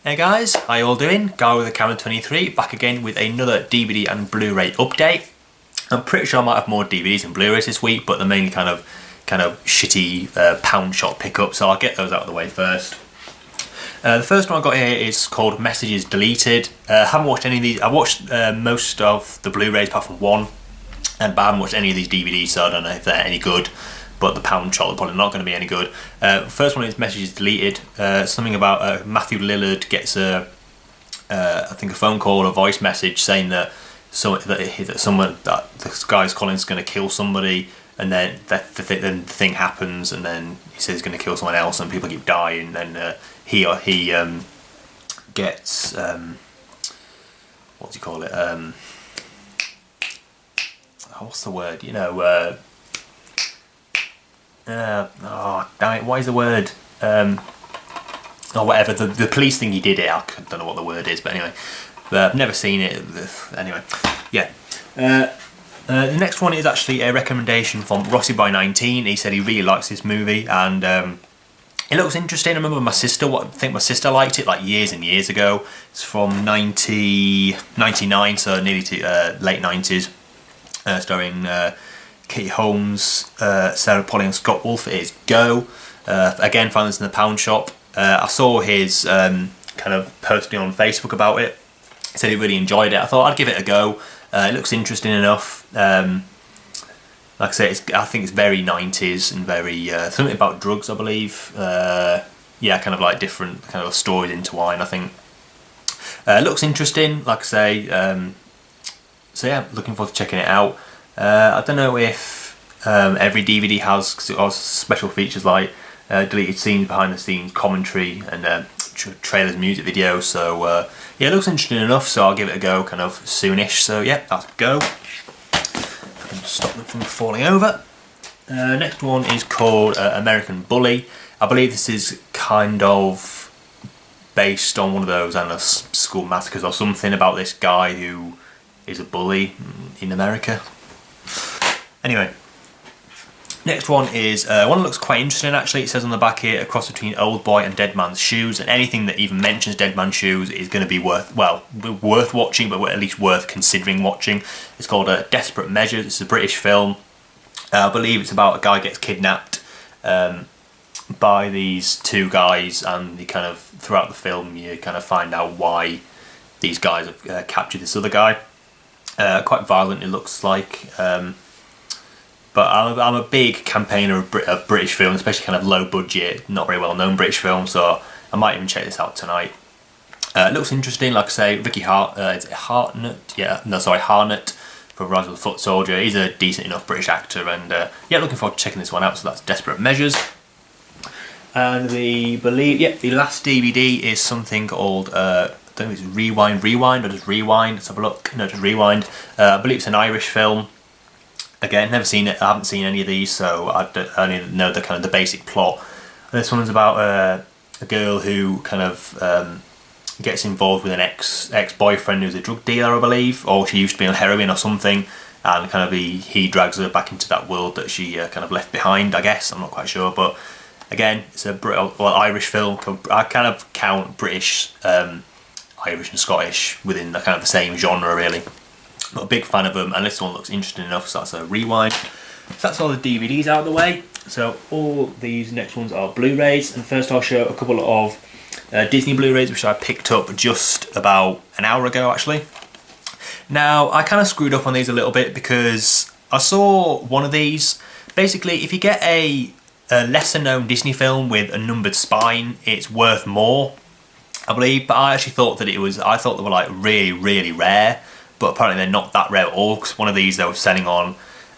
Hey guys, how you all doing? Guy with the Camera 23 back again with another DVD and Blu-ray update. I'm pretty sure I might have more DVDs and Blu-rays this week, but they're mainly kind of shitty pound shop pickups, so I'll get those out of the way first. The first one I got here is called Messages Deleted. I haven't watched any of these. I watched most of the Blu-rays apart from one, but I haven't watched any of these DVDs, so I don't know if they're any good. But the pound shot are probably not going to be any good. First one is Messages Deleted. Something about Matthew Lillard gets I think a phone call, a voice message saying that this guy's calling is going to kill somebody, and then the thing happens, and then he says he's going to kill someone else, and people keep dying, and he gets what do you call it? What's the word? Oh damn it! What is the word? Or whatever. The police thing he did it. I don't know what the word is, but anyway, I've never seen it. Anyway, yeah. The next one is actually a recommendation from Rossi by 19. He said he really likes this movie, and it looks interesting. I remember I think my sister liked it like years and years ago. It's from 1999, so nearly to late 90s, starring Katie Holmes, Sarah Polley and Scott Wolf. It is Go. Again, found this in the pound shop. I saw his kind of posting on Facebook about it. He said he really enjoyed it. I thought I'd give it a go. It looks interesting enough. Like I say, I think it's very 90s and very something about drugs, I believe. Yeah, kind of like different kind of stories intertwined, I think. It looks interesting, like I say. So yeah, looking forward to checking it out. I don't know if every DVD has special features like deleted scenes, behind the scenes commentary, and trailers, music videos. So yeah, it looks interesting enough. So I'll give it a go, kind of soonish. So yeah, that's Go. I can stop them from falling over. Next one is called American Bully. I believe this is kind of based on one of those, I don't know, school massacres or something about this guy who is a bully in America. Anyway, next one is one that looks quite interesting actually. It says on the back here, a cross between Old Boy and Dead Man's Shoes, and anything that even mentions Dead Man's Shoes is going to be worth watching, but at least worth considering watching. It's called Desperate Measures. It's a British film. I believe it's about a guy gets kidnapped by these two guys, and you kind of, throughout the film, you kind of find out why these guys have captured this other guy. Quite violent, it looks like. But I'm a big campaigner of British films, especially kind of low budget, not very well known British films, so I might even check this out tonight. It looks interesting, like I say. Ricky Hartnett, Hartnett from Rise of the Foot Soldier. He's a decent enough British actor, and yeah, looking forward to checking this one out. So that's Desperate Measures. And the last DVD is something called I don't know if it's Rewind or just Rewind. Let's have a look. No, just Rewind. I believe it's an Irish film. Again, never seen it. I haven't seen any of these, so I only know the basic plot. And this one's about a girl who kind of gets involved with an ex-boyfriend who's a drug dealer, I believe, or she used to be on heroin or something, and kind of he drags her back into that world that she kind of left behind, I guess. I'm not quite sure, but again, it's a Irish film. I kind of count British, Irish and Scottish within the kind of the same genre, really. Not a big fan of them, and this one looks interesting enough, so that's a Rewind. So that's all the DVDs out of the way. So all these next ones are Blu-rays, and first I'll show a couple of Disney Blu-rays which I picked up just about an hour ago actually. Now I kind of screwed up on these a little bit because I saw one of these. Basically, if you get a lesser known Disney film with a numbered spine, it's worth more, I believe. But I actually thought that I thought they were like really, really rare. But apparently they're not that rare at all, because one of these they were selling on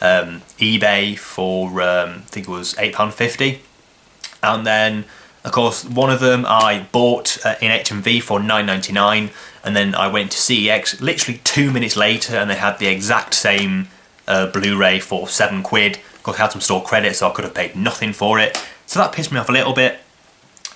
eBay for I think it was £8.50, and then of course one of them I bought in HMV for £9.99, and then I went to CEX literally 2 minutes later and they had the exact same Blu-ray for £7. Of course I had some store credit, so I could have paid nothing for it, so that pissed me off a little bit.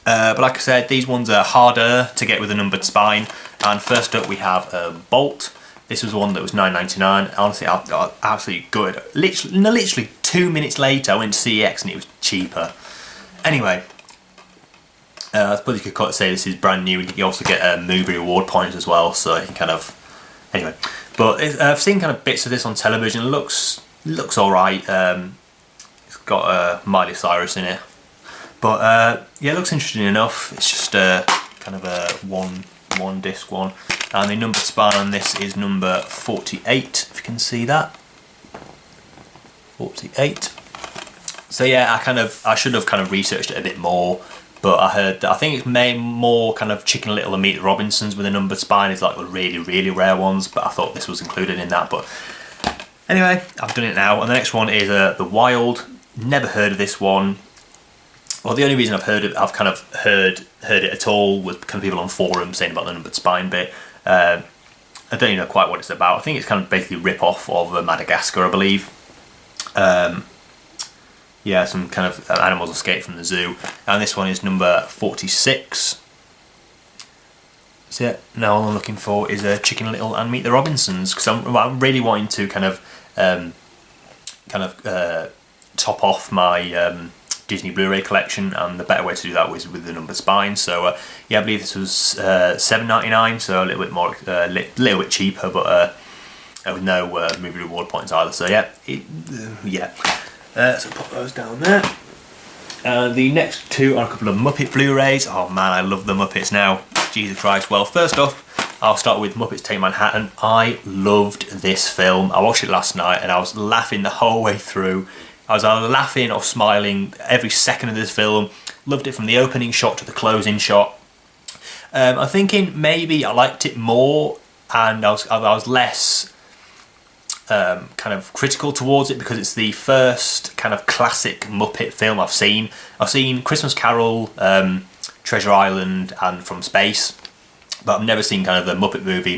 But like I said, these ones are harder to get with a numbered spine. And first up we have Bolt. This was one that was £9.99. Honestly, I got absolutely good. Literally 2 minutes later, I went to CEX and it was cheaper. Anyway, I suppose you could say this is brand new, and you also get movie reward points as well, so you can kind of... Anyway, but I've seen kind of bits of this on television. It looks alright. It's got Miley Cyrus in it. But yeah, it looks interesting enough. It's just kind of a one disc one. And the numbered spine on this is number 48, if you can see that. 48. So yeah, I should have kind of researched it a bit more. But I heard that I think it's made more kind of Chicken Little and Meet the Robinsons with a numbered spine is like the really, really rare ones. But I thought this was included in that. But anyway, I've done it now. And the next one is The Wild. Never heard of this one. Well, the only reason I've heard it at all was kind of people on forums saying about the numbered spine bit. I don't even know quite what it's about. I think it's kind of basically a rip-off of Madagascar, I believe. Yeah, some kind of animals escape from the zoo. And this one is number 46. So yeah, now all I'm looking for is Chicken Little and Meet the Robinsons, because I'm really wanting to kind of top off my Disney Blu-ray collection, and the better way to do that was with the numbered spine. So yeah, I believe this was $7.99, so a little bit more, little bit cheaper, but with no movie reward points either. So yeah, so put those down there. The next two are a couple of Muppet Blu-rays. Oh man, I love the Muppets now. Jesus Christ. Well, first off, I'll start with Muppets Take Manhattan. I loved this film. I watched it last night and I was laughing the whole way through. I was either laughing or smiling every second of this film. Loved it from the opening shot to the closing shot. I'm thinking maybe I liked it more, and I was less kind of critical towards it because it's the first kind of classic Muppet film I've seen. I've seen Christmas Carol, Treasure Island, and From Space, but I've never seen kind of the Muppet movie,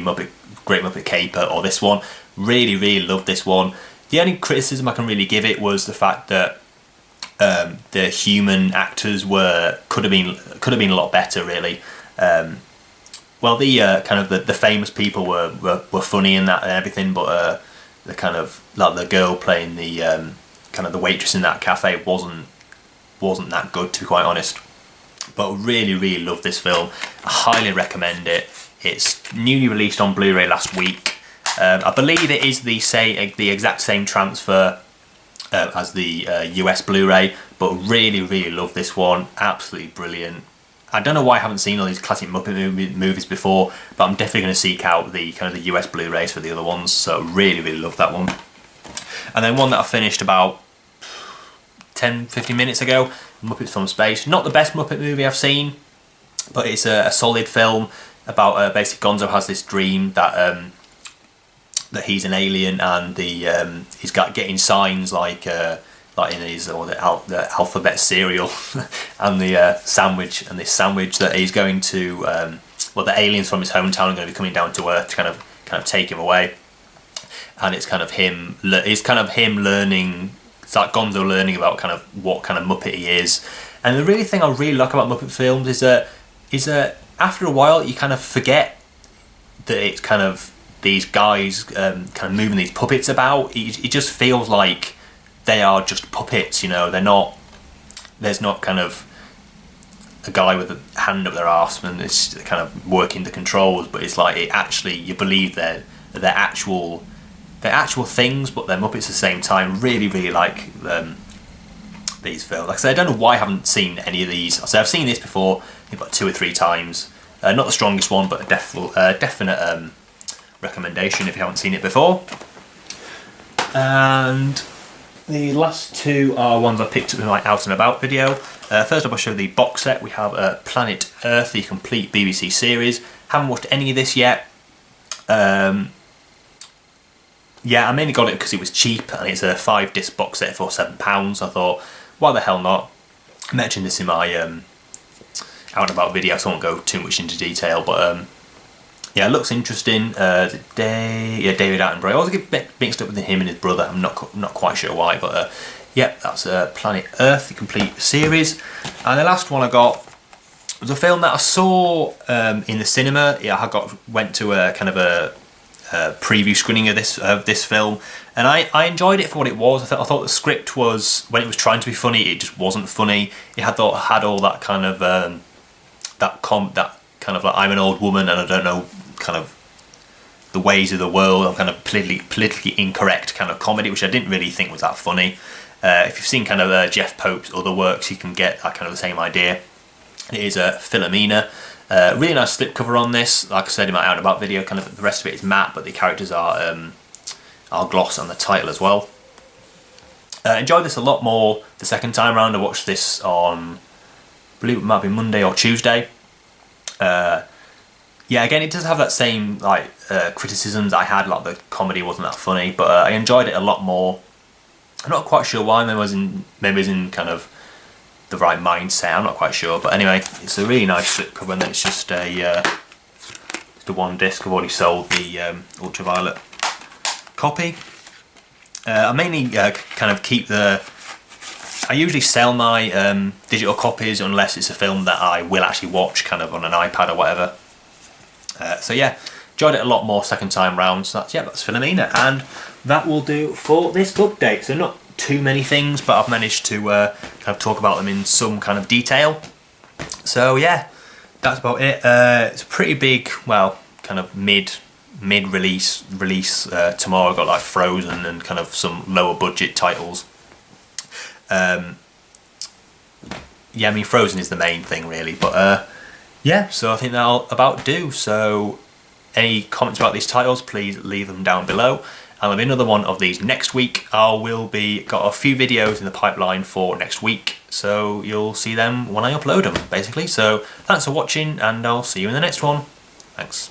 Great Muppet Caper, or this one. Really, really loved this one. The only criticism I can really give it was the fact that the human actors could have been a lot better, really. Well, the kind of the famous people were funny in that and everything, but the kind of like the girl playing the kind of the waitress in that cafe wasn't that good, to be quite honest. But really, really love this film. I highly recommend it. It's newly released on Blu-ray last week. I believe it is the exact same transfer as the US Blu-ray, but really, really love this one. Absolutely brilliant. I don't know why I haven't seen all these classic Muppet movies before, but I'm definitely going to seek out the kind of the US Blu-rays for the other ones. So really, really love that one. And then one that I finished about 10-15 minutes ago, Muppets from Space. Not the best Muppet movie I've seen, but it's a solid film about basically Gonzo has this dream that that he's an alien, and he's getting signs like in his the alphabet cereal and the sandwich, and this sandwich that he's going to the aliens from his hometown are going to be coming down to Earth to kind of take him away, and it's kind of him learning. It's like Gonzo learning about kind of what kind of Muppet he is. And the really thing I really like about Muppet films is that after a while you kind of forget that it's kind of these guys kind of moving these puppets about. It just feels like they are just puppets, you know. There's not kind of a guy with a hand up their arse and it's kind of working the controls, but it's like you believe they're actual things, but they're Muppets at the same time. Really, really like these films. Like I said, I don't know why I haven't seen any of these. So I've seen this before, I think about 2 or 3 times. Not the strongest one, but a definite recommendation if you haven't seen it before. And the last two are ones I picked up in my Out and About video. First up, I'll show the box set. We have Planet Earth, the complete BBC series. Haven't watched any of this yet. Yeah, I mainly got it because it was cheap, and it's a 5-disc box set for £7. I thought, why the hell not? I mentioned this in my Out and About video, so I won't go too much into detail, but yeah, it looks interesting. David Attenborough. I always get mixed up with him and his brother. I'm not quite sure why, but yeah, that's Planet Earth, the complete series. And the last one I got was a film that I saw in the cinema. Yeah, I went to a kind of a preview screening of this film, and I enjoyed it for what it was. I thought the script was, when it was trying to be funny, it just wasn't funny. It had all that kind of that kind of like, I'm an old woman and I don't know kind of the ways of the world, or kind of politically incorrect kind of comedy, which I didn't really think was that funny. If you've seen kind of Jeff Pope's other works, you can get that kind of the same idea. It is Philomena. Really nice slipcover on this. Like I said in my Out and About video, kind of the rest of it is matte, but the characters are gloss on the title as well. Enjoyed this a lot more the second time round. I watched this on, I believe it might be Monday or Tuesday. Yeah, again, it does have that same like criticisms I had, like the comedy wasn't that funny, but I enjoyed it a lot more. I'm not quite sure why. Maybe I was in kind of the right mindset. I'm not quite sure, but anyway, it's a really nice slipcover, and it's just the one disc. I've already sold the ultraviolet copy. I mainly kind of keep I usually sell my digital copies unless it's a film that I will actually watch kind of on an iPad or whatever. So yeah, enjoyed it a lot more second time round. So that's Philomena, and that will do for this update. So not too many things, but I've managed to kind of talk about them in some kind of detail. So yeah, that's about it. It's a pretty big, well, kind of mid-release tomorrow. I've got like Frozen and kind of some lower budget titles. Yeah, I mean Frozen is the main thing really, but yeah, so I think that'll about do. So any comments about these titles, please leave them down below. And there'll be another one of these next week. I will be got a few videos in the pipeline for next week, so you'll see them when I upload them, basically. So thanks for watching, and I'll see you in the next one. Thanks.